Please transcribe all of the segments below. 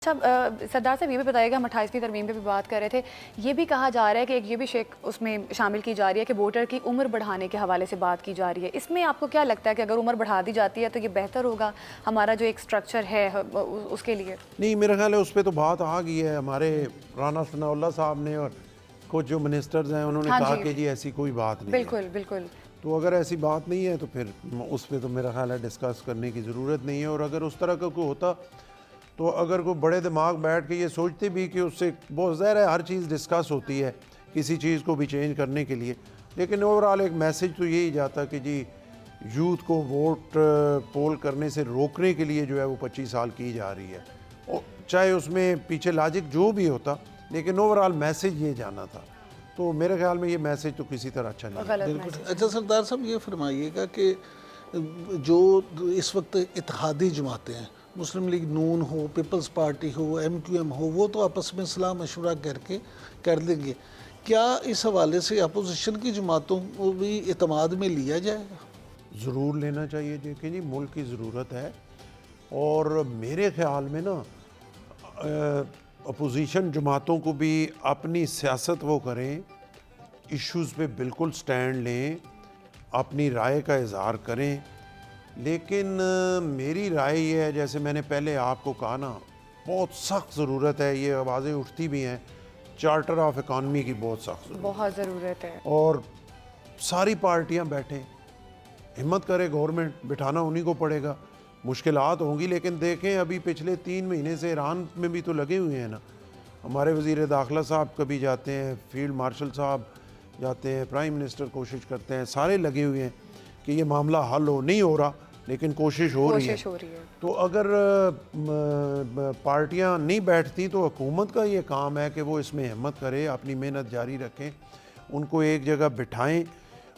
اچھا سردار صاحب یہ بھی بتائیے گا، ہم 28ویں ترمیم پہ بھی بات کر رہے تھے، یہ بھی کہا جا رہا ہے کہ ایک یہ بھی شیک اس میں شامل کی جا رہی ہے کہ ووٹر کی عمر بڑھانے کے حوالے سے بات کی جا رہی ہے. اس میں آپ کو کیا لگتا ہے کہ اگر عمر بڑھا دی جاتی ہے تو یہ بہتر ہوگا ہمارا جو ایک سٹرکچر ہے اس کے لیے؟ نہیں، میرا خیال ہے اس پہ تو بات آ گئی ہے. ہمارے رانا ثناء اللہ صاحب نے اور کچھ جو منسٹرز ہیں انہوں نے کہا کہ جی ایسی کوئی بات نہیں ہے. بالکل بالکل. تو اگر ایسی بات نہیں ہے تو پھر اس پہ تو میرا خیال ہے ڈسکس کرنے کی ضرورت نہیں ہے. اور اگر اس طرح کا کوئی ہوتا تو اگر کوئی بڑے دماغ بیٹھ کے یہ سوچتے بھی کہ اس سے بہت ظاہر ہے ہر چیز ڈسکس ہوتی ہے کسی چیز کو بھی چینج کرنے کے لیے، لیکن اوورآل ایک میسج تو یہی جاتا کہ جی یوتھ کو ووٹ پول کرنے سے روکنے کے لیے جو ہے وہ 25 سال کی جا رہی ہے، چاہے اس میں پیچھے لاجک جو بھی ہوتا، لیکن اوورآل میسج یہ جانا تھا. تو میرے خیال میں یہ میسج تو کسی طرح اچھا نہیں ہے. بالکل. اچھا سردار صاحب یہ فرمائیے گا کہ جو اس وقت اتحادی جماعتیں ہیں، مسلم لیگ نون ہو، پیپلز پارٹی ہو، MQM ہو، وہ تو آپس میں صلاح مشورہ کر دیں گے. کیا اس حوالے سے اپوزیشن کی جماعتوں کو بھی اعتماد میں لیا جائے گا؟ ضرور لینا چاہیے جی کہ جی ملک کی ضرورت ہے. اور میرے خیال میں نا اپوزیشن جماعتوں کو بھی اپنی سیاست وہ کریں، ایشوز پہ بالکل سٹینڈ لیں، اپنی رائے کا اظہار کریں. لیکن میری رائے یہ ہے، جیسے میں نے پہلے آپ کو کہا نا، بہت سخت ضرورت ہے، یہ آوازیں اٹھتی بھی ہیں، چارٹر آف اکانومی کی بہت سخت ضرورت ہے. بہت ضرورت ہے. اور ساری پارٹیاں بیٹھیں، ہمت کرے گورنمنٹ، بٹھانا انہی کو پڑے گا. مشکلات ہوں گی لیکن دیکھیں ابھی پچھلے 3 مہینے سے ایران میں بھی تو لگے ہوئے ہیں نا. ہمارے وزیر داخلہ صاحب کبھی جاتے ہیں، فیلڈ مارشل صاحب جاتے ہیں، پرائم منسٹر کوشش کرتے ہیں، سارے لگے ہوئے ہیں کہ یہ معاملہ حل نہیں ہو رہا لیکن کوشش ہو رہی ہے. تو اگر پارٹیاں نہیں بیٹھتی تو حکومت کا یہ کام ہے کہ وہ اس میں ہمت کرے، اپنی محنت جاری رکھیں، ان کو ایک جگہ بٹھائیں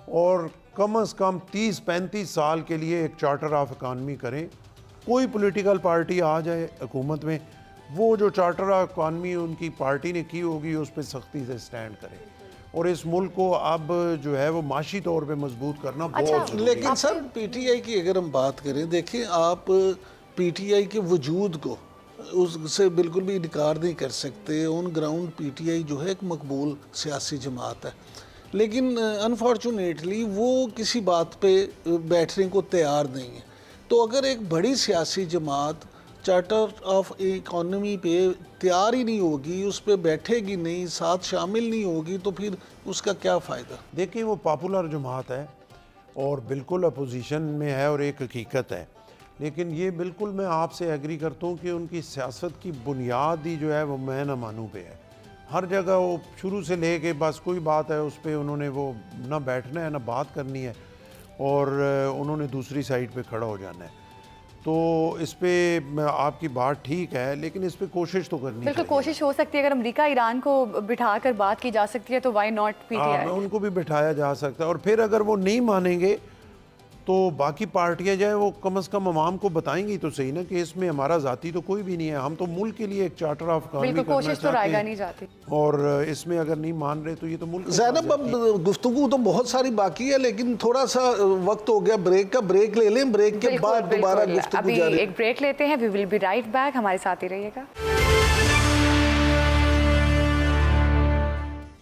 اور کم از کم 30-35 سال کے لیے ایک چارٹر آف اکانومی کریں. کوئی پولیٹیکل پارٹی آ جائے حکومت میں، وہ جو چارٹر آف اکانومی ان کی پارٹی نے کی ہوگی اس پہ سختی سے سٹینڈ کریں. اور اس ملک کو اب جو ہے وہ معاشی طور پہ مضبوط کرنا بہت ضروری ہے. لیکن سر PTI کی اگر ہم بات کریں، دیکھیں آپ PTI کے وجود کو اس سے بالکل بھی انکار نہیں کر سکتے. آن گراؤنڈ PTI جو ہے ایک مقبول سیاسی جماعت ہے، لیکن انفارچونیٹلی وہ کسی بات پہ بیٹھنے کو تیار نہیں ہے. تو اگر ایک بڑی سیاسی جماعت چارٹر آف اکانومی پہ تیار ہی نہیں ہوگی، اس پہ بیٹھے گی نہیں، ساتھ شامل نہیں ہوگی، تو پھر اس کا کیا فائدہ؟ دیکھیں وہ پاپولر جماعت ہے اور بالکل اپوزیشن میں ہے اور ایک حقیقت ہے، لیکن یہ بالکل میں آپ سے ایگری کرتا ہوں کہ ان کی سیاست کی بنیاد ہی جو ہے وہ میں نہ مانوں پہ ہے. ہر جگہ وہ شروع سے لے کے بس کوئی بات ہے اس پہ انہوں نے وہ نہ بیٹھنا ہے نہ بات کرنی ہے اور انہوں نے دوسری سائڈ پہ کھڑا ہو جانا ہے. تو اس پہ آپ کی بات ٹھیک ہے لیکن اس پہ کوشش تو کرنی بالکل چاہیے. کوشش ہو سکتی ہے، اگر امریکہ ایران کو بٹھا کر بات کی جا سکتی ہے تو وائی ناٹ PTI؟ ان کو بھی بٹھایا جا سکتا ہے. اور پھر اگر وہ نہیں مانیں گے تو باقی پارٹیاں جائیں وہ کم از کم عوام کو بتائیں گی تو صحیح نا کہ اس میں ہمارا ذاتی تو کوئی بھی نہیں ہے، ہم تو ملک کے لیے ایک چارٹر آف اکانومی بالکل کرنا کوشش تو رائے چاہتے گا ہیں. نہیں جاتی. اور اس میں اگر نہیں مان رہے تو یہ تو ملک زینب، اب گفتگو تو بہت ساری باقی ہے لیکن تھوڑا سا وقت ہو گیا بریک کا. بریک لے لیں، بریک کے بعد دوبارہ گفتگو ابھی جاری. ایک بریک لیتے ہیں. وی ول بی رائٹ بیک. ہمارے ساتھ ہی رہیے گا.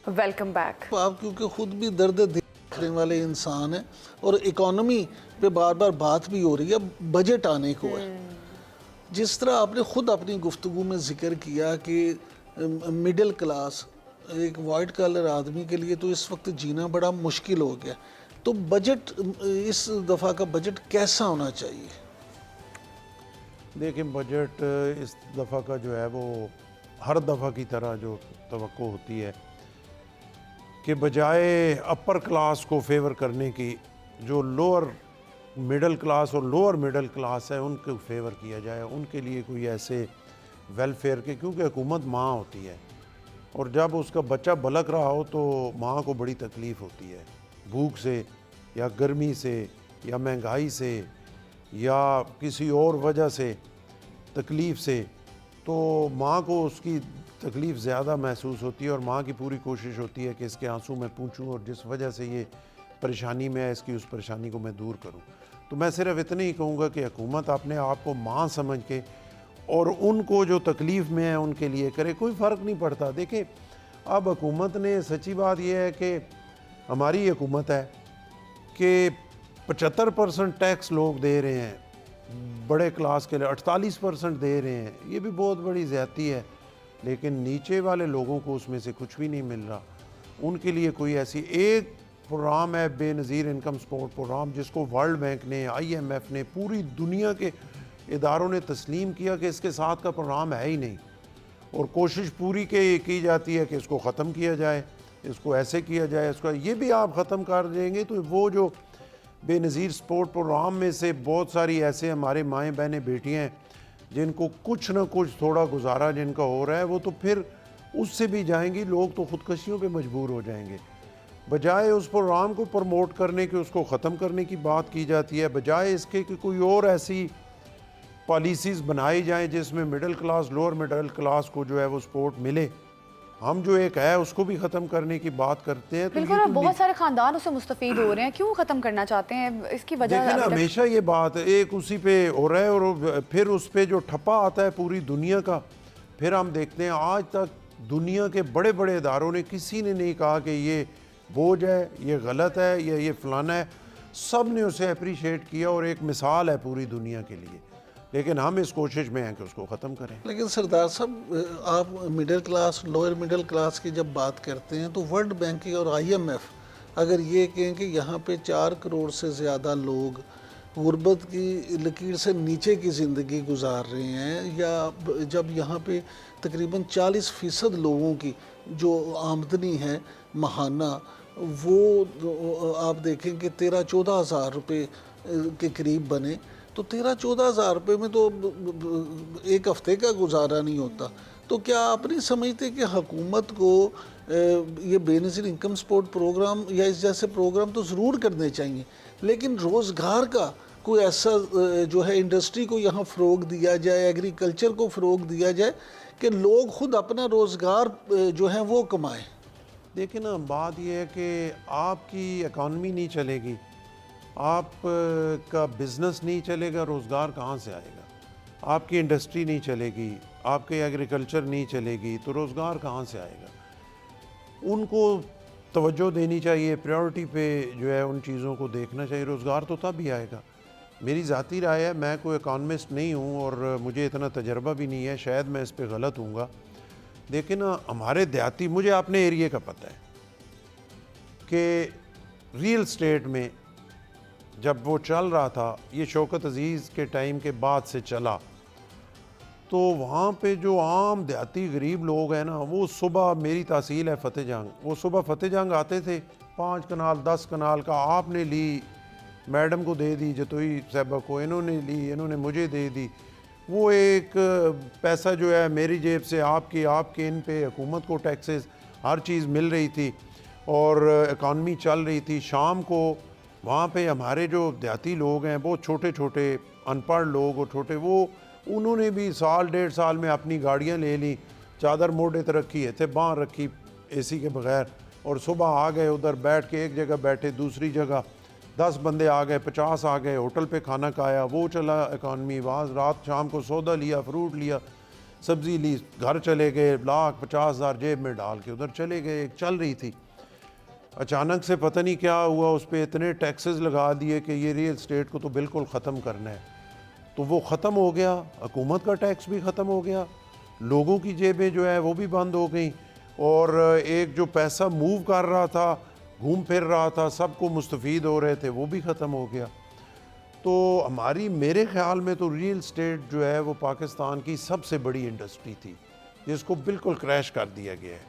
Welcome back. آپ کیونکہ خود بھی درد دل رکھنے والے انسان ہیں اور اکانومی پہ بار بار بات بھی ہو رہی ہے، بجٹ آنے کو ہے. جس طرح آپ نے خود اپنی گفتگو میں ذکر کیا کہ مڈل کلاس، ایک وائٹ کالر آدمی کے لیے تو اس وقت جینا بڑا مشکل ہو گیا. تو بجٹ، اس دفعہ کا بجٹ کیسا ہونا چاہیے؟ دیکھیں بجٹ اس دفعہ کا جو ہے وہ ہر دفعہ کی طرح جو توقع ہوتی ہے کہ بجائے اپر کلاس کو فیور کرنے کی، جو لوور مڈل کلاس اور لوور مڈل کلاس ہے ان کو فیور کیا جائے، ان کے لیے کوئی ایسے ویلفیئر کے، کیونکہ حکومت ماں ہوتی ہے اور جب اس کا بچہ بلک رہا ہو تو ماں کو بڑی تکلیف ہوتی ہے، بھوک سے یا گرمی سے یا مہنگائی سے یا کسی اور وجہ سے تکلیف سے، تو ماں کو اس کی تکلیف زیادہ محسوس ہوتی ہے اور ماں کی پوری کوشش ہوتی ہے کہ اس کے آنسو میں پونچھوں اور جس وجہ سے یہ پریشانی میں ہے اس کی اس پریشانی کو میں دور کروں. تو میں صرف اتنا ہی کہوں گا کہ حکومت اپنے آپ کو ماں سمجھ کے اور ان کو جو تکلیف میں ہے ان کے لیے کرے, کوئی فرق نہیں پڑتا. دیکھیں اب حکومت نے, سچی بات یہ ہے کہ ہماری حکومت ہے کہ 75% ٹیکس لوگ دے رہے ہیں بڑے کلاس کے لیے, 48% دے رہے ہیں, یہ بھی بہت بڑی زیادتی ہے, لیکن نیچے والے لوگوں کو اس میں سے کچھ بھی نہیں مل رہا. ان کے لیے کوئی ایسی ایک پروگرام ہے بے نظیر انکم سپورٹ پروگرام, جس کو ورلڈ بینک نے, IMF نے, پوری دنیا کے اداروں نے تسلیم کیا کہ اس کے ساتھ کا پروگرام ہے ہی نہیں, اور کوشش پوری کی جاتی ہے کہ اس کو ختم کیا جائے, اس کو ایسے کیا جائے, اس کو یہ بھی آپ ختم کر دیں گے تو وہ جو بے نظیر سپورٹ پروگرام میں سے بہت ساری ایسے ہمارے مائیں بہنیں بیٹیاں ہیں جن کو کچھ نہ کچھ تھوڑا گزارا جن کا ہو رہا ہے, وہ تو پھر اس سے بھی جائیں گی, لوگ تو خودکشیوں پہ مجبور ہو جائیں گے. بجائے اس پروگرام کو پروموٹ کرنے کے, اس کو ختم کرنے کی بات کی جاتی ہے, بجائے اس کے کہ کوئی اور ایسی پالیسیز بنائی جائیں جس میں middle class, lower middle class کو جو ہے وہ سپورٹ ملے. ہم جو ایک ہے اس کو بھی ختم کرنے کی بات کرتے ہیں. بالکل, اور بہت سارے خاندان اس سے مستفید ہو رہے ہیں, کیوں ختم کرنا چاہتے ہیں؟ اس کی وجہ دیکھیں نا, ہمیشہ یہ بات ایک اسی پہ ہو رہا ہے, اور پھر اس پہ جو ٹھپا آتا ہے پوری دنیا کا. پھر ہم دیکھتے ہیں آج تک دنیا کے بڑے بڑے اداروں نے کسی نے نہیں کہا کہ یہ بوجھ ہے, یہ غلط ہے, یا یہ فلانا ہے. سب نے اسے اپریشیٹ کیا اور ایک مثال ہے پوری دنیا کے لیے, لیکن ہم اس کوشش میں ہیں کہ اس کو ختم کریں. لیکن سردار صاحب, آپ middle class, lower middle class کی جب بات کرتے ہیں تو ورلڈ بینک اور IMF اگر یہ کہیں کہ یہاں پہ 4 کروڑ سے زیادہ لوگ غربت کی لکیر سے نیچے کی زندگی گزار رہے ہیں, یا جب یہاں پہ تقریباً 40% لوگوں کی جو آمدنی ہے ماہانہ وہ آپ دیکھیں کہ 13-14 ہزار روپے کے قریب بنے, تو 13-14 ہزار روپے میں تو ایک ہفتے کا گزارا نہیں ہوتا. تو کیا آپ نہیں سمجھتے کہ حکومت کو یہ بے نظیر انکم سپورٹ پروگرام یا اس جیسے پروگرام تو ضرور کرنے چاہیے, لیکن روزگار کا کوئی ایسا جو ہے انڈسٹری کو یہاں فروغ دیا جائے, ایگریکلچر کو فروغ دیا جائے کہ لوگ خود اپنا روزگار جو ہے وہ کمائیں. دیکھیں نا, بات یہ ہے کہ آپ کی اکانومی نہیں چلے گی, آپ کا بزنس نہیں چلے گا, روزگار کہاں سے آئے گا؟ آپ کی انڈسٹری نہیں چلے گی, آپ کی ایگریکلچر نہیں چلے گی, تو روزگار کہاں سے آئے گا؟ ان کو توجہ دینی چاہیے, پریورٹی پہ جو ہے ان چیزوں کو دیکھنا چاہیے. روزگار تو تب ہی آئے گا. میری ذاتی رائے ہے, میں کوئی اکانومسٹ نہیں ہوں اور مجھے اتنا تجربہ بھی نہیں ہے, شاید میں اس پہ غلط ہوں گا. دیکھیں نا, ہمارے دیہاتی, مجھے اپنے ایریے کا پتہ ہے کہ ریل اسٹیٹ میں جب وہ چل رہا تھا, یہ شوکت عزیز کے ٹائم کے بعد سے چلا, تو وہاں پہ جو عام دیہاتی غریب لوگ ہیں نا, وہ صبح, میری تحصیل ہے فتح جنگ, وہ صبح فتح جنگ آتے تھے, 5 کنال 10 کنال کا آپ نے لی, میڈم کو دے دی, جتوئی صاحبہ کو انہوں نے لی, انہوں نے مجھے دے دی. وہ ایک پیسہ جو ہے میری جیب سے آپ کے ان پہ حکومت کو ٹیکسز, ہر چیز مل رہی تھی اور اکانومی چل رہی تھی. شام کو وہاں پہ ہمارے جو دیہاتی لوگ ہیں, بہت چھوٹے چھوٹے ان پڑھ لوگ اور چھوٹے, وہ انہوں نے بھی 1.5 سال میں اپنی گاڑیاں لے لیں, چادر موڈے تک رکھی, ایتھے باہر رکھی AC کے بغیر, اور صبح آ گئے ادھر بیٹھ کے, ایک جگہ بیٹھے دوسری جگہ, 10 بندے آ گئے, 50 آ گئے, ہوٹل پہ کھانا کھایا, وہ چلا اکانومی. وہاں رات شام کو سودا لیا, فروٹ لیا, سبزی لی, گھر چلے گئے, 1,50,000 جیب میں ڈال کے ادھر چلے گئے. ایک چل رہی تھی, اچانک سے پتہ نہیں کیا ہوا, اس پہ اتنے ٹیکسز لگا دیے کہ یہ ریل اسٹیٹ کو تو بالکل ختم کرنا ہے. تو وہ ختم ہو گیا, حکومت کا ٹیکس بھی ختم ہو گیا, لوگوں کی جیبیں جو ہے وہ بھی بند ہو گئیں, اور ایک جو پیسہ موو کر رہا تھا, گھوم پھر رہا تھا, سب کو مستفید ہو رہے تھے, وہ بھی ختم ہو گیا. تو ہماری, میرے خیال میں تو ریل اسٹیٹ جو ہے وہ پاکستان کی سب سے بڑی انڈسٹری تھی, جس کو بالکل کریش کر دیا گیا ہے.